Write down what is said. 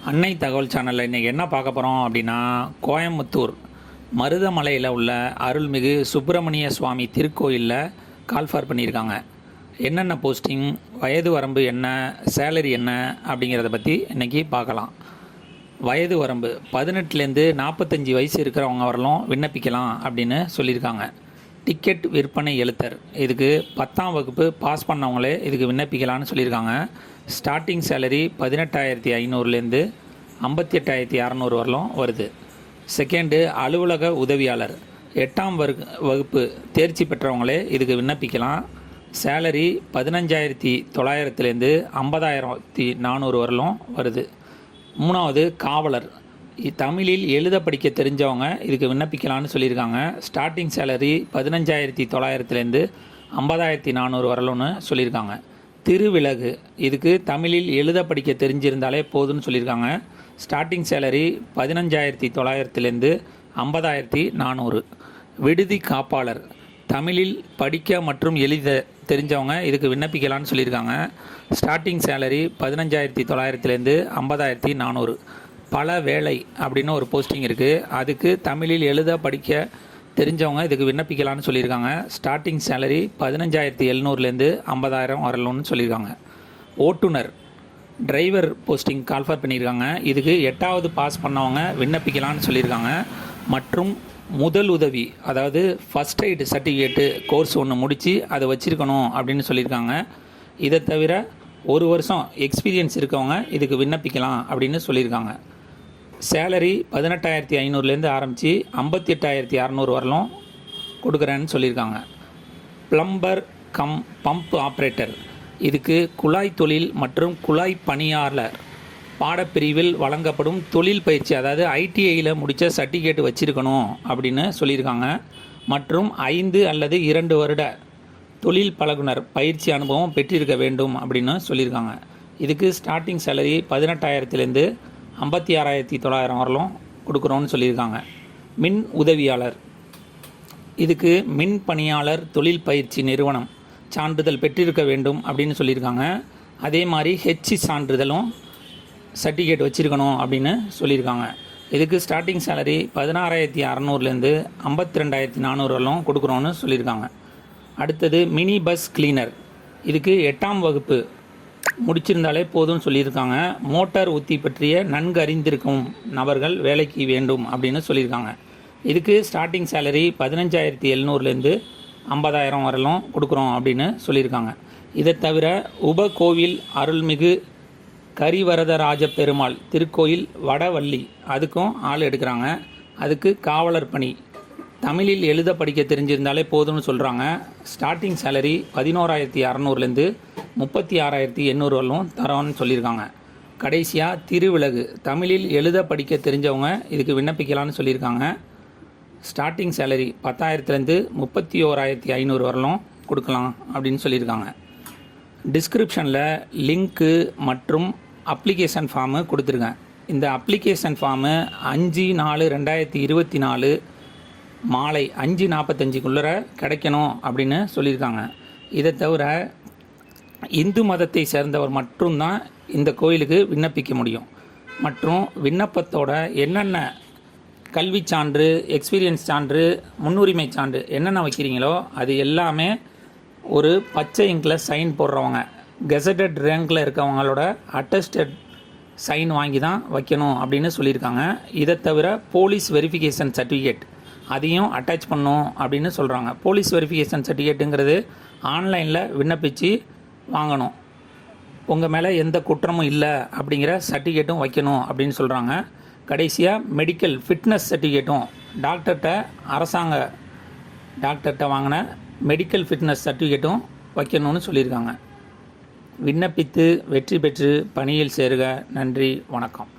அன்னை தகவல் சேனலில் இன்றைக்கி என்ன பார்க்க போகிறோம் அப்படின்னா, கோயம்புத்தூர் மருதமலையில் உள்ள அருள்மிகு சுப்பிரமணிய சுவாமி திருக்கோயிலில் கால்ஃபார் பண்ணியிருக்காங்க. என்னென்ன போஸ்டிங், வயது வரம்பு என்ன, சேலரி என்ன அப்படிங்கிறத பற்றி இன்றைக்கி பார்க்கலாம். வயது வரம்பு 18லேருந்து 45 வயசு இருக்கிறவங்க வரலும் விண்ணப்பிக்கலாம் அப்படின்னு சொல்லியிருக்காங்க. டிக்கெட் விற்பனை எழுத்தர், இதுக்கு 10ஆம் வகுப்பு பாஸ் பண்ணவங்களே இதுக்கு விண்ணப்பிக்கலான்னு சொல்லியிருக்காங்க. ஸ்டார்டிங் சேலரி 18,500லேருந்து 58,600 வரலும் வருது. செகண்டு அலுவலக உதவியாளர், 8ஆம் வகுப்பு தேர்ச்சி பெற்றவங்களே இதுக்கு விண்ணப்பிக்கலாம். சேலரி 15,900லேருந்து 50,400 வரலும் வருது. மூணாவது காவலர், தமிழில் எழுத படிக்க தெரிஞ்சவங்க இதுக்கு விண்ணப்பிக்கலான்னு சொல்லியிருக்காங்க. ஸ்டார்டிங் சேலரி 15,900லேருந்து 50,400 வரலும்னு சொல்லியிருக்காங்க. திருவிலகு, இதுக்கு தமிழில் எழுத படிக்க தெரிஞ்சிருந்தாலே போதும்னு சொல்லியிருக்காங்க. ஸ்டார்டிங் சேலரி 15,900லேருந்து 50,400. விடுதி காப்பாளர், தமிழில் படிக்க மற்றும் எழுத தெரிஞ்சவங்க இதுக்கு விண்ணப்பிக்கலான்னு சொல்லியிருக்காங்க. ஸ்டார்டிங் சேலரி 15,900லேருந்து 50,400. பல வேலை அப்படின்னு ஒரு போஸ்டிங் இருக்குது, அதுக்கு தமிழில் எழுத படிக்க தெரிஞ்சவங்க இதுக்கு விண்ணப்பிக்கலான்னு சொல்லியிருக்காங்க. ஸ்டார்டிங் சேலரி 15,700லேருந்து 50,000 வரலும்னு சொல்லியிருக்காங்க. ஓட்டுநர், டிரைவர் போஸ்டிங் கால்ஃபார் பண்ணியிருக்காங்க. இதுக்கு 8ஆவது பாஸ் பண்ணவங்க விண்ணப்பிக்கலான்னு சொல்லியிருக்காங்க. மற்றும் முதல் உதவி, அதாவது ஃபஸ்ட் எய்டு சர்டிஃபிகேட்டு கோர்ஸ் ஒன்று முடித்து அதை வச்சுருக்கணும் அப்படின்னு சொல்லியிருக்காங்க. இதை தவிர 1 வருஷம் எக்ஸ்பீரியன்ஸ் இருக்கவங்க இதுக்கு விண்ணப்பிக்கலாம் அப்படின்னு சொல்லியிருக்காங்க. சேலரி 18,500லேருந்து ஆரம்பித்து 58,600 வரலும் கொடுக்குறேன்னு சொல்லியிருக்காங்க. ப்ளம்பர் பம்ப் ஆப்ரேட்டர், இதுக்கு குழாய் தொழில் மற்றும் குழாய் பணியாளர் பாடப்பிரிவில் வழங்கப்படும் தொழில் பயிற்சி, அதாவது ஐடிஐயில் முடித்த சர்டிஃபிகேட் வச்சுருக்கணும் அப்படின்னு சொல்லியிருக்காங்க. மற்றும் 5 அல்லது 2 வருட தொழில் பழகுனர் பயிற்சி அனுபவம் பெற்றிருக்க வேண்டும் அப்படின்னு சொல்லியிருக்காங்க. இதுக்கு ஸ்டார்டிங் சேலரி 18,000லேருந்து 56,900 வரலும் கொடுக்குறோன்னு சொல்லியிருக்காங்க. மின் உதவியாளர், இதுக்கு மின் பணியாளர் தொழில் பயிற்சி நிறுவனம் சான்றிதழ் பெற்றிருக்க வேண்டும் அப்படின்னு சொல்லியிருக்காங்க. அதே மாதிரி சான்றிதழும் சர்டிஃபிகேட் வச்சுருக்கணும் அப்படின்னு சொல்லியிருக்காங்க. இதுக்கு ஸ்டார்டிங் சேலரி 16,600லேருந்து 52,400 வரலும் கொடுக்குறோன்னு சொல்லியிருக்காங்க. அடுத்தது மினி பஸ் கிளீனர், இதுக்கு 8ஆம் வகுப்பு முடிச்சிருந்தாலே போதும்னு சொல்லியிருக்காங்க. மோட்டார் உத்தி பற்றிய நன்கு அறிந்திருக்கும் நபர்கள் வேலைக்கு வேண்டும் அப்படின்னு சொல்லியிருக்காங்க. இதுக்கு ஸ்டார்டிங் சேலரி 15,700லேருந்து 50,000 வரலும் கொடுக்குறோம் அப்படின்னு சொல்லியிருக்காங்க. இதை தவிர உபகோவில் அருள்மிகு கரிவரதராஜ பெருமாள் திருக்கோயில் வடவள்ளி, அதுக்கும் ஆள் எடுக்கிறாங்க. அதுக்கு காவலர் பணி, தமிழில் எழுத படிக்க தெரிஞ்சிருந்தாலே போதும்னு சொல்கிறாங்க. ஸ்டார்டிங் சேலரி 11,600லேருந்து 36,800 வரலும் தரோன்னு சொல்லியிருக்காங்க. கடைசியாக திருவிலகு, தமிழில் எழுத படிக்க தெரிஞ்சவங்க இதுக்கு விண்ணப்பிக்கலான்னு சொல்லியிருக்காங்க. ஸ்டார்டிங் சேலரி 10,000லேருந்து 31,500 வரலும் கொடுக்கலாம் அப்படின்னு சொல்லியிருக்காங்க. டிஸ்கிரிப்ஷனில் லிங்க்கு மற்றும் அப்ளிகேஷன் ஃபார்மு கொடுத்துருக்கேன். இந்த அப்ளிகேஷன் ஃபார்மு 5/4/2024 மாலை 5:45க்குள்ளே கிடைக்கணும் அப்படின்னு சொல்லியிருக்காங்க. இதை தவிர இந்து மதத்தை சேர்ந்தவர் மட்டும்தான் இந்த கோயிலுக்கு விண்ணப்பிக்க முடியும். மற்றும் விண்ணப்பத்தோட என்னென்ன கல்வி சான்று, எக்ஸ்பீரியன்ஸ் சான்று, முன்னுரிமை சான்று என்னென்ன வைக்கிறீங்களோ அது எல்லாமே ஒரு பச்சை இங்கில் சைன் போடுறவங்க, கெசட்டட் ரேங்கில் இருக்கவங்களோட அட்டஸ்டட் சைன் வாங்கி தான் வைக்கணும் அப்படின்னு சொல்லியிருக்காங்க. இதை தவிர போலீஸ் வெரிஃபிகேஷன் சர்டிஃபிகேட் அதையும் அட்டாச் பண்ணணும் அப்படின்னு சொல்கிறாங்க. போலீஸ் வெரிஃபிகேஷன் சர்டிஃபிகேட்டுங்கிறது ஆன்லைனில் விண்ணப்பித்து வாங்கணும். உங்கள் மேலே எந்த குற்றமும் இல்லை அப்படிங்கிற சர்டிஃபிகேட்டும் வைக்கணும் அப்படின்னு சொல்கிறாங்க. கடைசியாக மெடிக்கல் ஃபிட்னஸ் சர்டிஃபிகேட்டும், அரசாங்க டாக்டர்கிட்ட வாங்கின மெடிக்கல் ஃபிட்னஸ் சர்டிஃபிகேட்டும் வைக்கணும்னு சொல்லியிருக்காங்க. விண்ணப்பித்து வெற்றி பெற்று பணியில் சேருக. நன்றி, வணக்கம்.